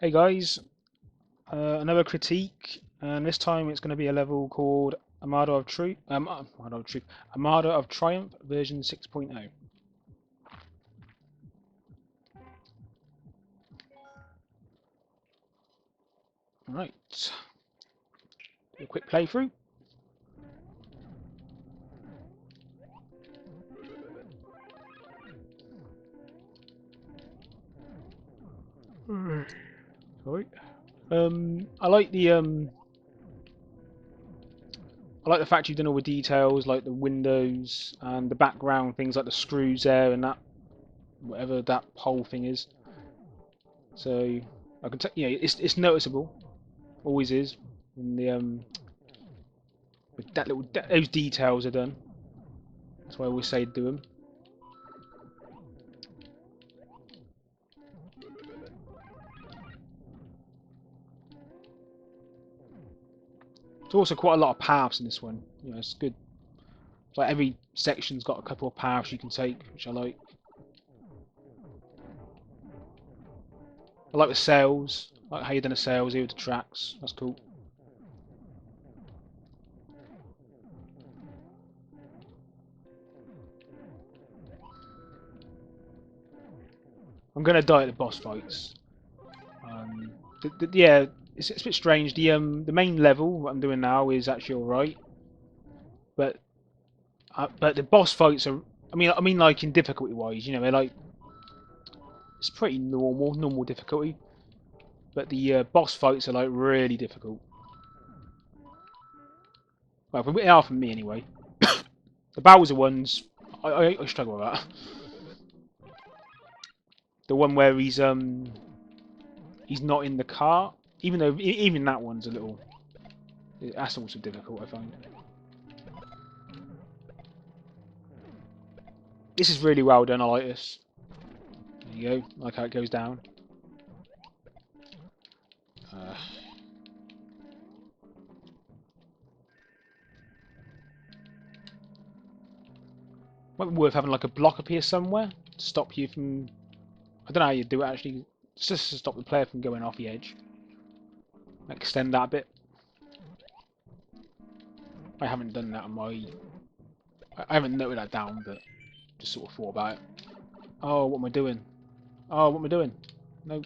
Hey guys, another critique, and this time it's going to be a level called Armada of Triumph version 6.0. Right, a quick playthrough. Sorry. I like the fact you've done all the details, like the windows and the background things, like the screws there and that, whatever that whole thing is. So I can tell, it's noticeable, always is, when the with that little those details are done. That's why I always say do them. There's also quite a lot of paths in this one. You know, it's good. It's like every section's got a couple of paths you can take, which I like. I like the sails. I like how you've done the sails here with the tracks. That's cool. I'm gonna die at the boss fights. Yeah, it's a bit strange. The main level what I'm doing now is actually all right, but the boss fights are. I mean, like in difficulty wise, you know, they're like it's pretty normal difficulty. But the boss fights are like really difficult. Well, they are for me anyway. The Bowser ones, I struggle with that. The one where he's not in the car, even though even that one's a little. That's also difficult, I find. This is really well done. I like this. There you go. I like how it goes down. Uh, Might be worth having like a block appear somewhere to stop you from. I don't know how you do it actually. It's just to stop the player from going off the edge. Extend that a bit. I haven't done that on my. I haven't noted that down, but just sort of thought about it. Oh, what am I doing? Oh, what am I doing? No.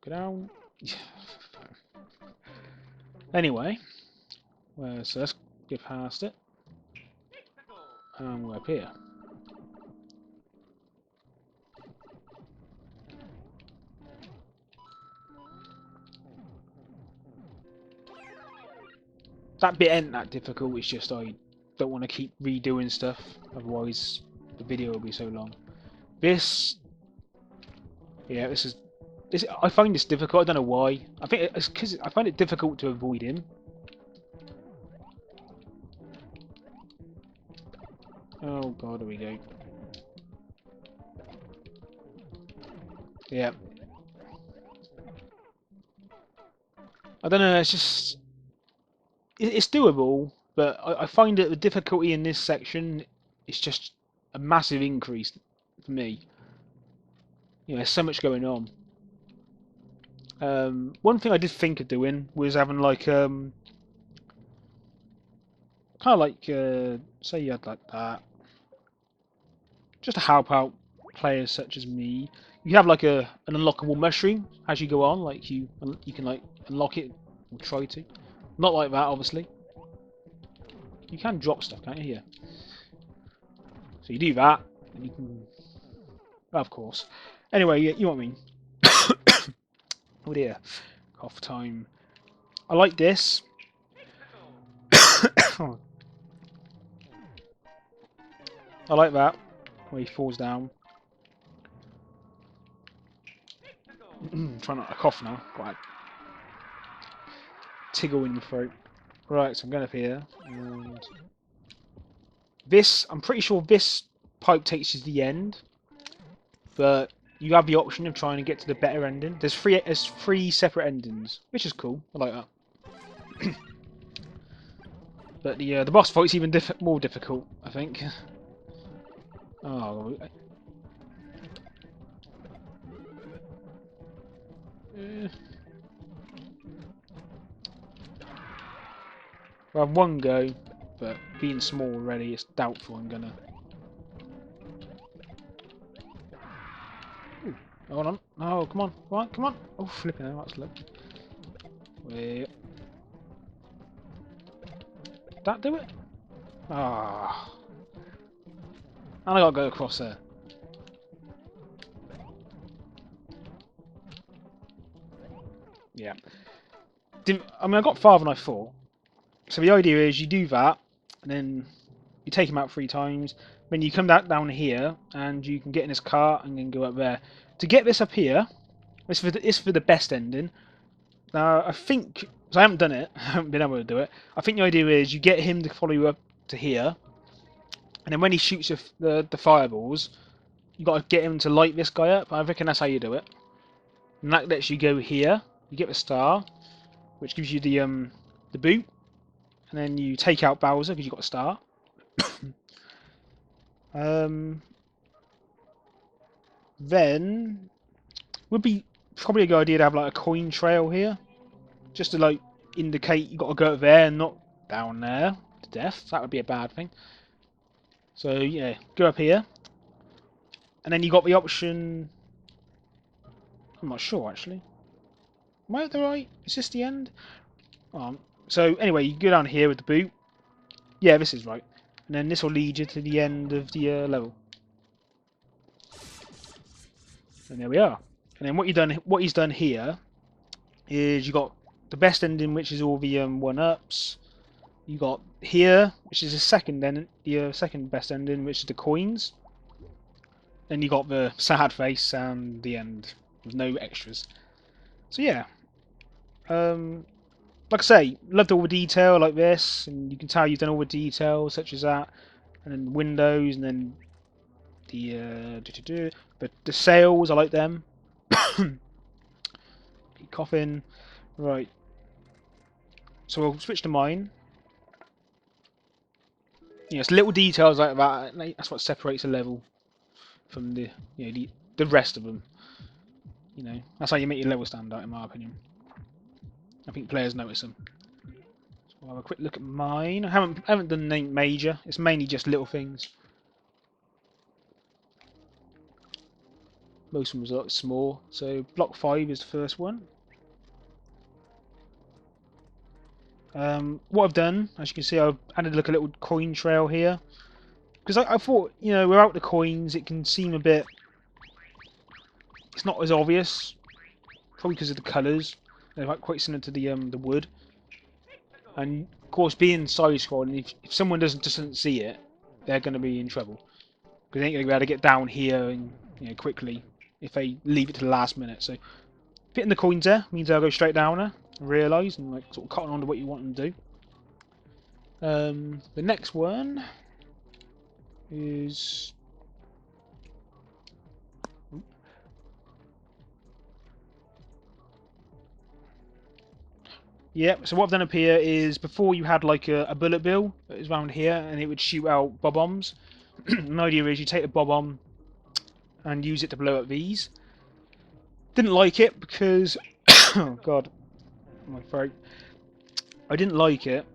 Go down. Anyway, so let's get past it. And we're up here. That bit ain't that difficult, it's just I don't want to keep redoing stuff, otherwise the video will be so long. This, yeah, this, I find this difficult, I don't know why. I think it's because I find it difficult to avoid him. Oh god, here we go. Yeah. I don't know, it's just, it's doable, but I find that the difficulty in this section is just a massive increase for me. You know, there's so much going on. One thing I did think of doing was having like kind of like say you had like that, just to help out players such as me. You have like an unlockable mushroom as you go on, like you can like unlock it or try to. Not like that, obviously. You can drop stuff, can't you? Yeah. So you do that, and you can. Of course. Anyway, you know what I mean. Oh dear, cough time. I like this. I like that, where he falls down. Trying not to cough now. Got a tickle in the throat. Right, so I'm going up here. And this, I'm pretty sure this pipe takes you to the end. But you have the option of trying to get to the better ending. There's three separate endings, which is cool. I like that. But the boss fight's even more difficult, I think. Oh, Well, I've one go, but being small already, it's doubtful I'm gonna. Ooh, hold on. Oh, come on. Right, come on. Oh, flipping out. That's low. Wait. Did that do it? Ah. And I gotta go across there. Yeah. I mean, I got farther than I thought. So the idea is you do that, and then you take him out 3 times. Then you come down here, and you can get in his car and then go up there. To get this up here, it's for the best ending. Now, I think, because I haven't done it, I haven't been able to do it, I think the idea is you get him to follow you up to here, and then when he shoots the fireballs, you got to get him to light this guy up. I reckon that's how you do it. And that lets you go here, you get the star, which gives you the boot, and then you take out Bowser because you got a star. Then would be probably a good idea to have like a coin trail here, just to like indicate you got to go up there and not down there to death. That would be a bad thing. So yeah, go up here, and then you got the option. I'm not sure actually. Am I at the right? Is this the end? So anyway, you go down here with the boot. Yeah, this is right, and then this will lead you to the end of the level. And there we are. And then what he's done here is you got the best ending, which is all the 1-ups. You got here, which is the second best ending, which is the coins. Then you got the sad face and the end with no extras. So yeah, like I say, loved all the detail like this, and you can tell you've done all the details such as that, and then windows, and then but the sails, I like them. Coffin, right. So we'll switch to mine. You know, it's little details like that. That's what separates a level from the rest of them. You know, that's how you make your level stand out, in my opinion. I think players notice them. So we'll have a quick look at mine. I haven't done anything major. It's mainly just little things. Most of them was a lot small. So block 5 is the first one. What I've done, as you can see, I've added like a little coin trail here. Because I thought, you know, without the coins, it can seem a bit. It's not as obvious, probably because of the colours. They're like quite similar to the wood. And of course, being side-scrolling, if someone doesn't see it, they're going to be in trouble because they ain't going to be able to get down here and quickly if they leave it to the last minute. So fitting the coins there means they'll go straight down there and realise and like sort of cotton on to what you want them to do. The next one is. Yeah, so what I've done up here is before you had like a bullet bill that was around here and it would shoot out bob-ombs. The idea is you take the bob-omb and use it to blow up these. Didn't like it because, oh god, my throat. I didn't like it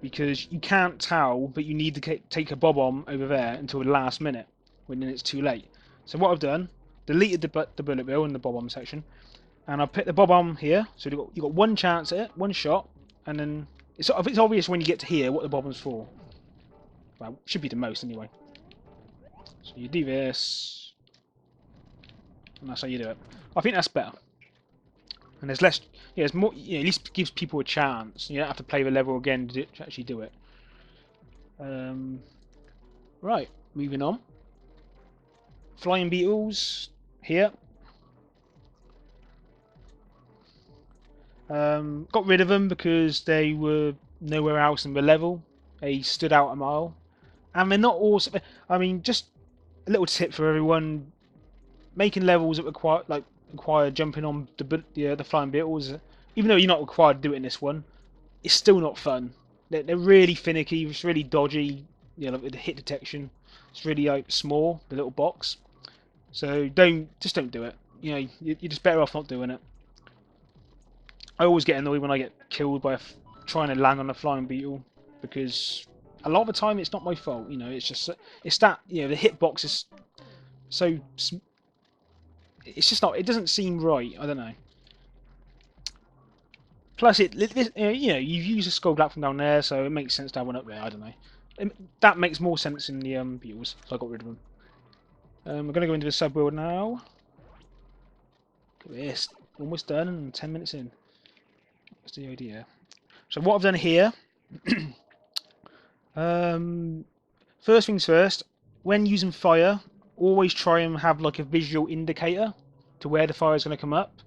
because you can't tell that you need to take a bob-omb over there until the last minute when then it's too late. So what I've done, deleted the bullet bill in the bob-omb section. And I'll put the bob-omb here, so you've got one chance at it, one shot, and then it's obvious when you get to here what the bob-omb's for. Well, should be the most anyway. So you do this, and that's how you do it. I think that's better. And there's less, yeah, it's more. At least gives people a chance. You don't have to play the level again to actually do it. Right, moving on. Flying beetles here. Got rid of them because they were nowhere else in the level. They stood out a mile, and they're not also. I mean, just a little tip for everyone: making levels that require jumping on the flying beetles, even though you're not required to do it in this one, it's still not fun. They're really finicky. It's really dodgy. You know, like the hit detection. It's really like small, the little box. So don't do it. You know, you're just better off not doing it. I always get annoyed when I get killed by trying to land on a flying beetle, because a lot of the time it's not my fault. You know, it's just it's that the hitbox is so it's just not. It doesn't seem right. I don't know. Plus, you've used a skull black from down there, so it makes sense to have one up there. I don't know. That makes more sense in the beetles, so I got rid of them. We're gonna go into the sub world now. Look at this, almost done, and 10 minutes in. That's the idea. So what I've done here. First things first. When using fire, always try and have like a visual indicator to where the fire is going to come up.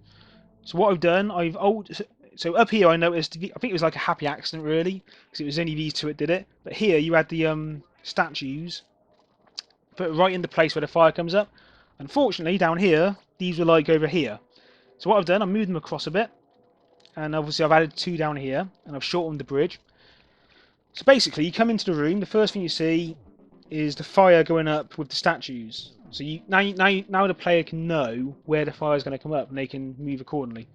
So what I've done, so up here I noticed, I think it was like a happy accident really, because it was only these two that did it. But here you had the statues put right in the place where the fire comes up. Unfortunately, down here, these were like over here. So what I've done, I've moved them across a bit, and obviously I've added two down here, and I've shortened the bridge. So basically, you come into the room, the first thing you see is the fire going up with the statues. So now the player can know where the fire is going to come up, and they can move accordingly.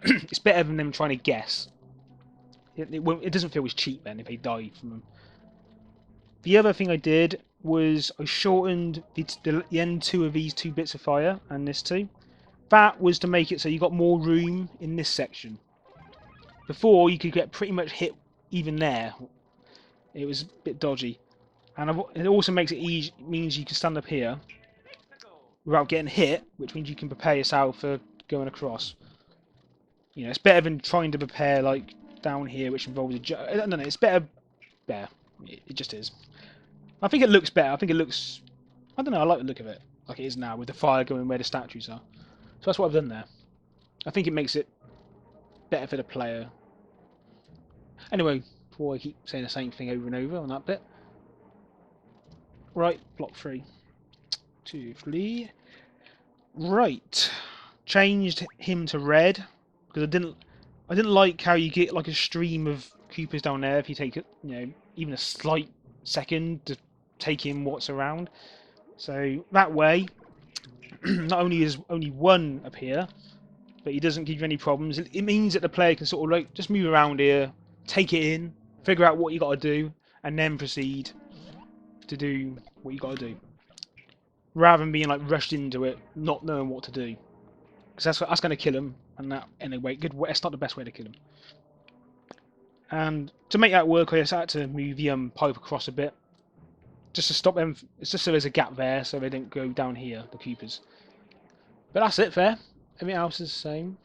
It's better than them trying to guess. It doesn't feel as cheap then if they die from them. The other thing I did was I shortened the end two of these two bits of fire and this two. That was to make it so you got more room in this section. Before you could get pretty much hit even there. It was a bit dodgy. And it also makes it easy, means you can stand up here without getting hit, which means you can prepare yourself for going across. You know, it's better than trying to prepare like down here, which involves I don't know. It's better. It just is. I think it looks better. I think it looks. I don't know. I like the look of it, like it is now, with the fire going where the statues are. So that's what I've done there. I think it makes it better for the player. Anyway, before I keep saying the same thing over and over on that bit. Right, block 3. 2, 3. Right. Changed him to red because I didn't like how you get like a stream of Koopas down there if you take it, even a slight second to take in what's around. So that way, not only is only one appear, but he doesn't give you any problems. It means that the player can sort of like just move around here, take it in, figure out what you got to do, and then proceed to do what you got to do, rather than being like rushed into it, not knowing what to do. Because that's going to kill him, and that anyway, it's not the best way to kill him. And to make that work, I just had to move the pipe across a bit, just to stop them. It's just so there's a gap there, so they don't go down here, the Koopas. But that's it, fair. Everything else is the same.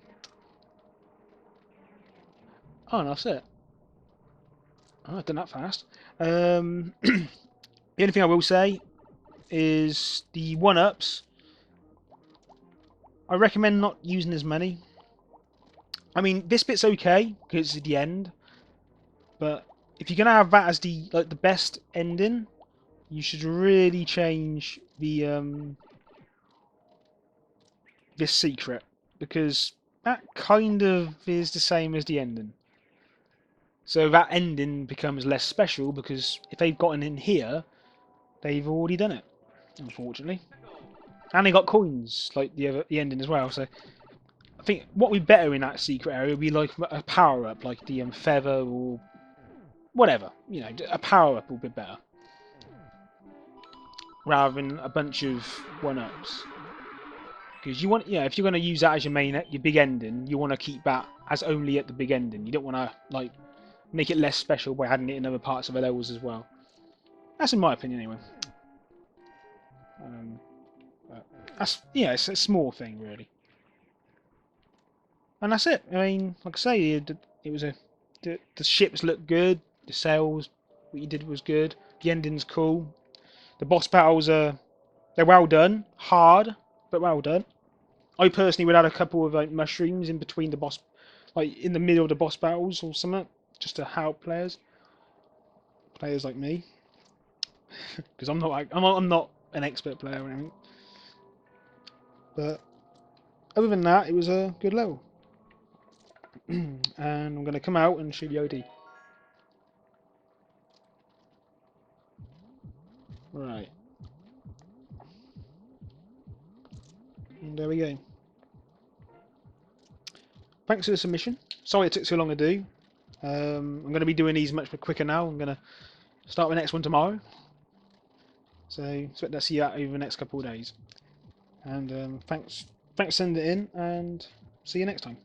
Oh, and that's it. Oh, I've done that fast. The only thing I will say is the 1-ups. I recommend not using as many. I mean, this bit's okay because it's at the end, but if you're gonna have that as the best ending, you should really change the this secret, because that kind of is the same as the ending. So that ending becomes less special because if they've gotten in here, they've already done it, unfortunately. And they got coins like the ending as well. So I think what would be better in that secret area would be like a power up, like the feather or whatever. You know, a power up would be better rather than a bunch of 1-ups. Because you want, if you're going to use that as your big ending, you want to keep that as only at the big ending. You don't want to like make it less special by adding it in other parts of the levels as well. That's in my opinion, anyway. It's a small thing really, and that's it. I mean, like I say, it was the ships look good, the sails, what you did was good, the ending's cool, the boss battles they're well done, hard but well done. I personally would add a couple of like mushrooms in between the boss, like in the middle of the boss battles or something, just to help players like me, because I'm not an expert player or anything. But other than that, it was a good level. And I'm going to come out and show the OD. Right. And there we go. thanks for the submission. Sorry it took so long to do. I'm going to be doing these much quicker now. I'm going to start the next one tomorrow. So expect to see that over the next couple of days. And thanks for sending it in, and see you next time.